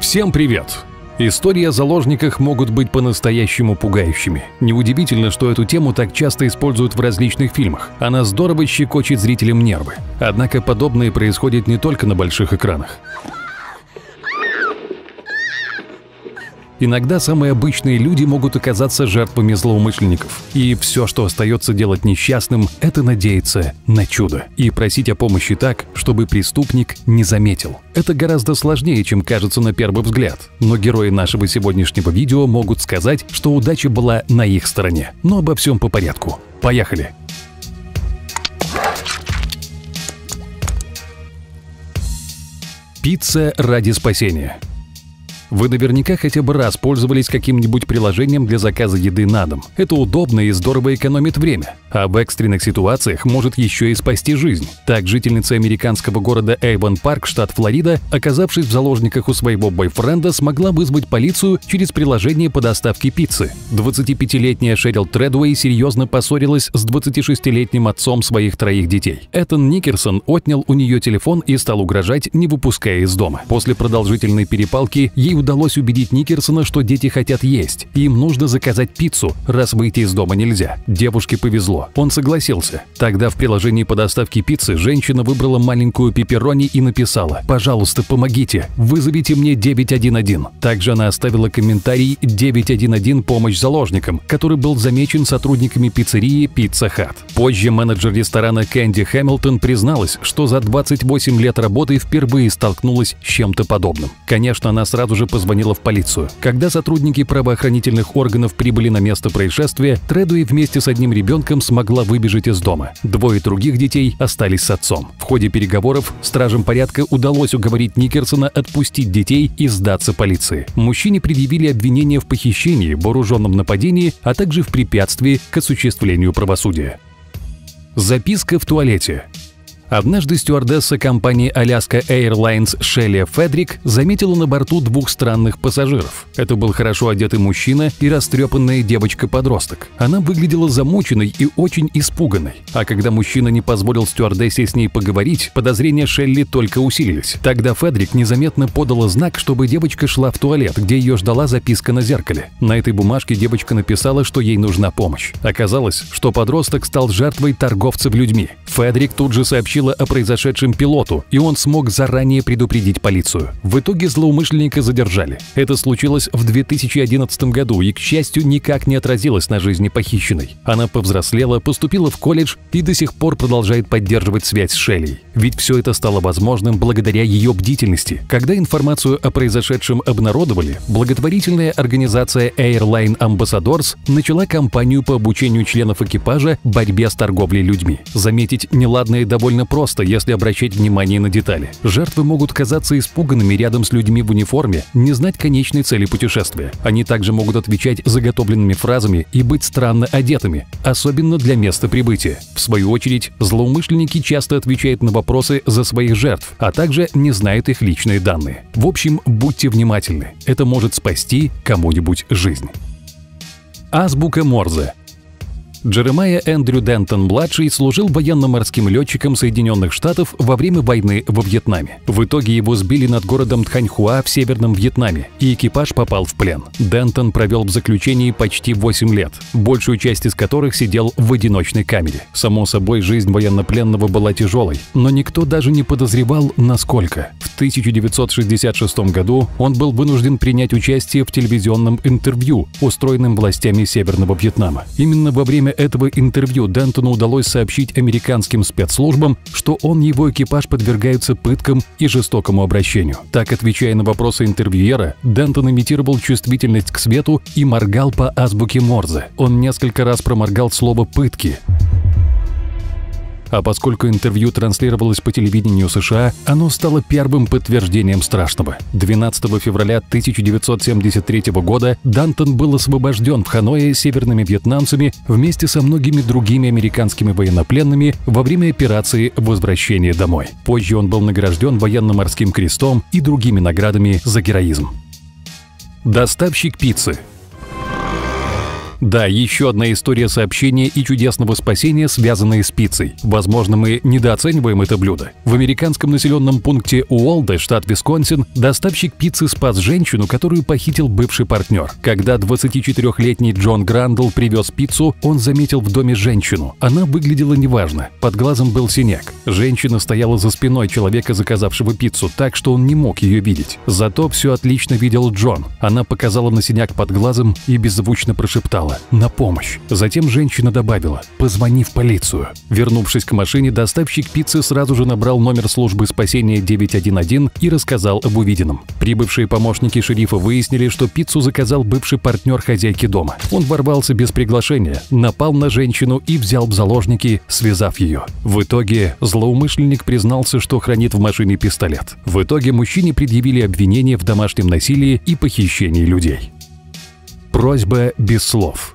Всем привет! Истории о заложниках могут быть по-настоящему пугающими. Неудивительно, что эту тему так часто используют в различных фильмах. Она здорово щекочет зрителям нервы. Однако подобное происходит не только на больших экранах. Иногда самые обычные люди могут оказаться жертвами злоумышленников. И все, что остается делать несчастным, это надеяться на чудо. И просить о помощи так, чтобы преступник не заметил. Это гораздо сложнее, чем кажется на первый взгляд. Но герои нашего сегодняшнего видео могут сказать, что удача была на их стороне. Но обо всем по порядку. Поехали! Пицца ради спасения. Вы наверняка хотя бы раз пользовались каким-нибудь приложением для заказа еды на дом. Это удобно и здорово экономит время. А в экстренных ситуациях может еще и спасти жизнь. Так, жительница американского города Эйвон-Парк, штат Флорида, оказавшись в заложниках у своего бойфренда, смогла вызвать полицию через приложение по доставке пиццы. 25-летняя Шерил Тредуэй серьезно поссорилась с 26-летним отцом своих троих детей. Этан Никерсон отнял у нее телефон и стал угрожать, не выпуская из дома. После продолжительной перепалки ей удалось убедить Никерсона, что дети хотят есть, и им нужно заказать пиццу, раз выйти из дома нельзя. Девушке повезло, он согласился. Тогда в приложении по доставке пиццы женщина выбрала маленькую пепперони и написала: «Пожалуйста, помогите, вызовите мне 911». Также она оставила комментарий 911 «Помощь заложникам», который был замечен сотрудниками пиццерии Pizza Hut. Позже менеджер ресторана Кэнди Хэмилтон призналась, что за 28 лет работы впервые столкнулась с чем-то подобным. Конечно, она сразу же позвонила в полицию. Когда сотрудники правоохранительных органов прибыли на место происшествия, Тредуэй вместе с одним ребенком смогла выбежать из дома. Двое других детей остались с отцом. В ходе переговоров стражам порядка удалось уговорить Никерсона отпустить детей и сдаться полиции. Мужчине предъявили обвинения в похищении, вооруженном нападении, а также в препятствии к осуществлению правосудия. Записка в туалете. Однажды стюардесса компании Alaska Airlines Шелли Федрик заметила на борту двух странных пассажиров. Это был хорошо одетый мужчина и растрепанная девочка-подросток. Она выглядела замученной и очень испуганной. А когда мужчина не позволил стюардессе с ней поговорить, подозрения Шелли только усилились. Тогда Федрик незаметно подала знак, чтобы девочка шла в туалет, где ее ждала записка на зеркале. На этой бумажке девочка написала, что ей нужна помощь. Оказалось, что подросток стал жертвой торговцев людьми. Федрик тут же сообщила о произошедшем пилоту, и он смог заранее предупредить полицию. В итоге злоумышленника задержали. Это случилось в 2011 году и, к счастью, никак не отразилось на жизни похищенной. Она повзрослела, поступила в колледж и до сих пор продолжает поддерживать связь с Шелли. Ведь все это стало возможным благодаря ее бдительности. Когда информацию о произошедшем обнародовали, благотворительная организация Airline Ambassadors начала кампанию по обучению членов экипажа борьбе с торговлей людьми. Заметить неладное довольно просто, если обращать внимание на детали. Жертвы могут казаться испуганными рядом с людьми в униформе, не знать конечной цели путешествия. Они также могут отвечать заготовленными фразами и быть странно одетыми, особенно для места прибытия. В свою очередь, злоумышленники часто отвечают на вопросы за своих жертв, а также не знают их личные данные. В общем, будьте внимательны. Это может спасти кому-нибудь жизнь. Азбука Морзе. Джеремайя Эндрю Дентон-младший служил военно-морским летчиком Соединенных Штатов во время войны во Вьетнаме. В итоге его сбили над городом Тханьхуа в Северном Вьетнаме, и экипаж попал в плен. Дентон провел в заключении почти 8 лет, большую часть из которых сидел в одиночной камере. Само собой, жизнь военнопленного была тяжелой, но никто даже не подозревал, насколько. В 1966 году он был вынужден принять участие в телевизионном интервью, устроенном властями Северного Вьетнама. Именно во время этого интервью Дентону удалось сообщить американским спецслужбам, что он и его экипаж подвергаются пыткам и жестокому обращению. Так, отвечая на вопросы интервьюера, Дентон имитировал чувствительность к свету и моргал по азбуке Морзе. Он несколько раз проморгал слово «пытки». А поскольку интервью транслировалось по телевидению США, оно стало первым подтверждением страшного. 12 февраля 1973 года Дентон был освобожден в Ханое северными вьетнамцами вместе со многими другими американскими военнопленными во время операции «Возвращение домой». Позже он был награжден военно-морским крестом и другими наградами за героизм. Доставщик пиццы. Да, еще одна история сообщения и чудесного спасения, связанная с пиццей. Возможно, мы недооцениваем это блюдо. В американском населенном пункте Уолде, штат Висконсин, доставщик пиццы спас женщину, которую похитил бывший партнер. Когда 24-летний Джон Грандл привез пиццу, он заметил в доме женщину. Она выглядела неважно. Под глазом был синяк. Женщина стояла за спиной человека, заказавшего пиццу, так что он не мог ее видеть. Зато все отлично видел Джон. Она показала на синяк под глазом и беззвучно прошептала «На помощь». Затем женщина добавила «Позвони в полицию». Вернувшись к машине, доставщик пиццы сразу же набрал номер службы спасения 911 и рассказал об увиденном. Прибывшие помощники шерифа выяснили, что пиццу заказал бывший партнер хозяйки дома. Он ворвался без приглашения, напал на женщину и взял в заложники, связав ее. В итоге злоумышленник признался, что хранит в машине пистолет. В итоге мужчине предъявили обвинение в домашнем насилии и похищении людей. Просьба без слов.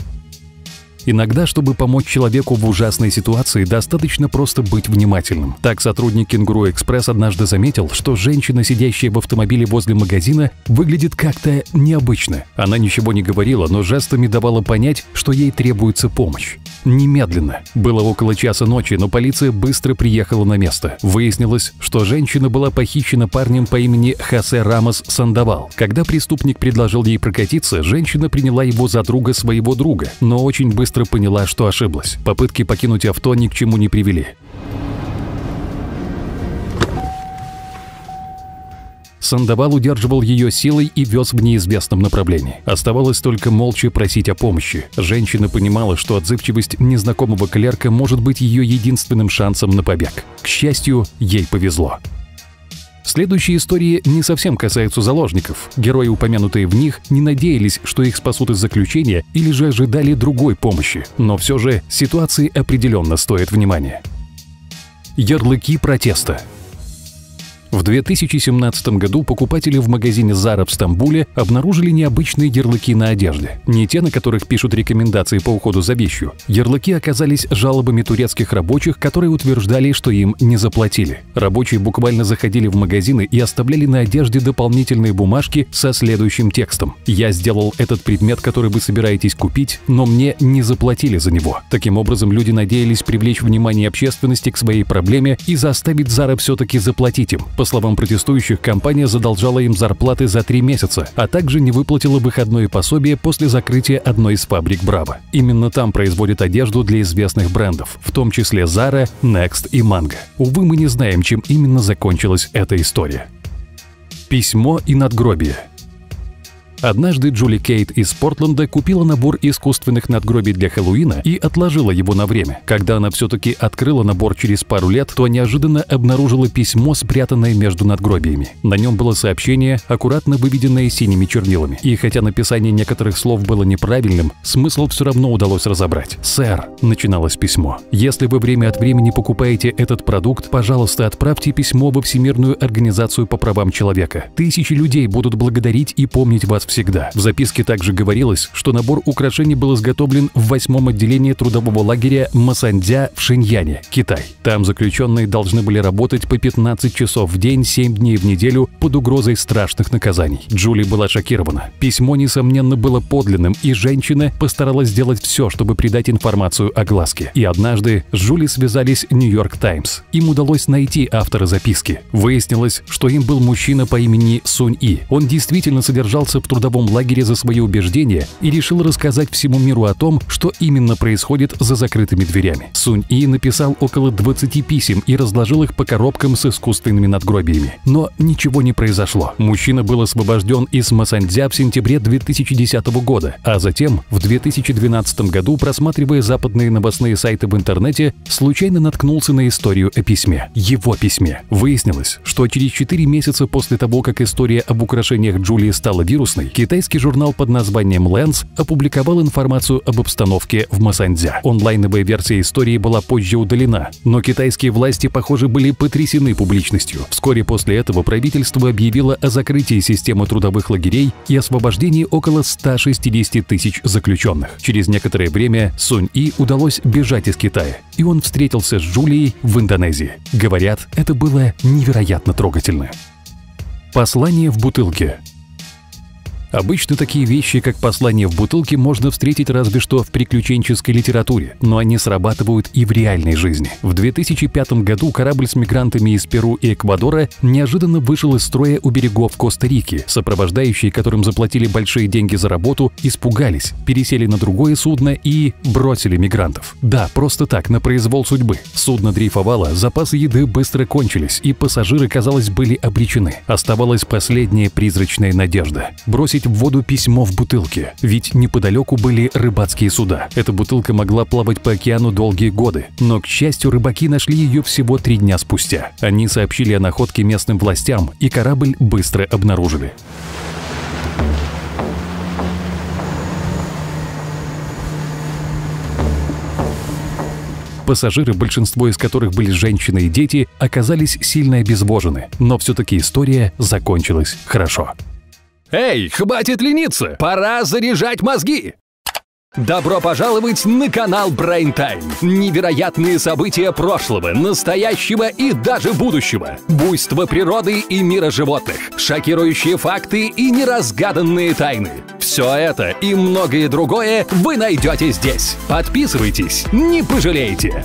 Иногда, чтобы помочь человеку в ужасной ситуации, достаточно просто быть внимательным. Так сотрудник Кенгуру Экспресс однажды заметил, что женщина, сидящая в автомобиле возле магазина, выглядит как-то необычно. Она ничего не говорила, но жестами давала понять, что ей требуется помощь. Немедленно. Было около часа ночи, но полиция быстро приехала на место. Выяснилось, что женщина была похищена парнем по имени Хосе Рамос Сандовал. Когда преступник предложил ей прокатиться, женщина приняла его за друга своего друга, но очень быстро поняла, что ошиблась. Попытки покинуть авто ни к чему не привели. Сандовал удерживал ее силой и вез в неизвестном направлении. Оставалось только молча просить о помощи. Женщина понимала, что отзывчивость незнакомого клерка может быть ее единственным шансом на побег. К счастью, ей повезло. Следующие истории не совсем касаются заложников. Герои, упомянутые в них, не надеялись, что их спасут из заключения или же ожидали другой помощи. Но все же ситуации определенно стоят внимания. Ярлыки протеста. В 2017 году покупатели в магазине Zara в Стамбуле обнаружили необычные ярлыки на одежде. Не те, на которых пишут рекомендации по уходу за вещью. Ярлыки оказались жалобами турецких рабочих, которые утверждали, что им не заплатили. Рабочие буквально заходили в магазины и оставляли на одежде дополнительные бумажки со следующим текстом: «Я сделал этот предмет, который вы собираетесь купить, но мне не заплатили за него». Таким образом, люди надеялись привлечь внимание общественности к своей проблеме и заставить Zara все-таки заплатить им. По словам протестующих, компания задолжала им зарплаты за 3 месяца, а также не выплатила выходное пособие после закрытия одной из фабрик Браво. Именно там производят одежду для известных брендов, в том числе Zara, Next и Mango. Увы, мы не знаем, чем именно закончилась эта история. Письмо и надгробие. Однажды Джули Кейт из Портленда купила набор искусственных надгробий для Хэллоуина и отложила его на время. Когда она все-таки открыла набор через пару лет, то неожиданно обнаружила письмо, спрятанное между надгробиями. На нем было сообщение, аккуратно выведенное синими чернилами. И хотя написание некоторых слов было неправильным, смысл все равно удалось разобрать. «Сэр», — начиналось письмо, — «если вы время от времени покупаете этот продукт, пожалуйста, отправьте письмо во Всемирную организацию по правам человека. Тысячи людей будут благодарить и помнить вас всегда». В записке также говорилось, что набор украшений был изготовлен в 8-м отделении трудового лагеря Масандзя в Шиньяне, Китай. Там заключенные должны были работать по 15 часов в день, 7 дней в неделю под угрозой страшных наказаний. Джули была шокирована. Письмо, несомненно, было подлинным, и женщина постаралась сделать все, чтобы придать информацию огласке. И однажды с Джули связались Нью-Йорк Таймс. Им удалось найти автора записки. Выяснилось, что им был мужчина по имени Сунь И. Он действительно содержался в трудовом лагере за свои убеждения и решил рассказать всему миру о том, что именно происходит за закрытыми дверями. Сунь И написал около 20 писем и разложил их по коробкам с искусственными надгробиями. Но ничего не произошло. Мужчина был освобожден из Масандзя в сентябре 2010 года, а затем в 2012 году, просматривая западные новостные сайты в интернете, случайно наткнулся на историю о письме. Его письме. Выяснилось, что через 4 месяца после того, как история об украшениях Джулии стала вирусной, китайский журнал под названием Lens опубликовал информацию об обстановке в Масандзя. Онлайновая версия истории была позже удалена, но китайские власти, похоже, были потрясены публичностью. Вскоре после этого правительство объявило о закрытии системы трудовых лагерей и освобождении около 160 тысяч заключенных. Через некоторое время Сунь И удалось бежать из Китая, и он встретился с Джулией в Индонезии. Говорят, это было невероятно трогательно. Послание в бутылке. Обычно такие вещи, как послание в бутылке, можно встретить разве что в приключенческой литературе, но они срабатывают и в реальной жизни. В 2005 году корабль с мигрантами из Перу и Эквадора неожиданно вышел из строя у берегов Коста-Рики. Сопровождающие, которым заплатили большие деньги за работу, испугались, пересели на другое судно и бросили мигрантов. Да, просто так, на произвол судьбы. Судно дрейфовало, запасы еды быстро кончились, и пассажиры, казалось, были обречены. Оставалась последняя призрачная надежда – бросить в воду письмо в бутылке, ведь неподалеку были рыбацкие суда. Эта бутылка могла плавать по океану долгие годы, но, к счастью, рыбаки нашли ее всего 3 дня спустя. Они сообщили о находке местным властям, и корабль быстро обнаружили. Пассажиры, большинство из которых были женщины и дети, оказались сильно обезвожены, но все-таки история закончилась хорошо. Эй, хватит лениться! Пора заряжать мозги! Добро пожаловать на канал Brain Time. Невероятные события прошлого, настоящего и даже будущего. Буйство природы и мира животных. Шокирующие факты и неразгаданные тайны. Все это и многое другое вы найдете здесь. Подписывайтесь, не пожалеете.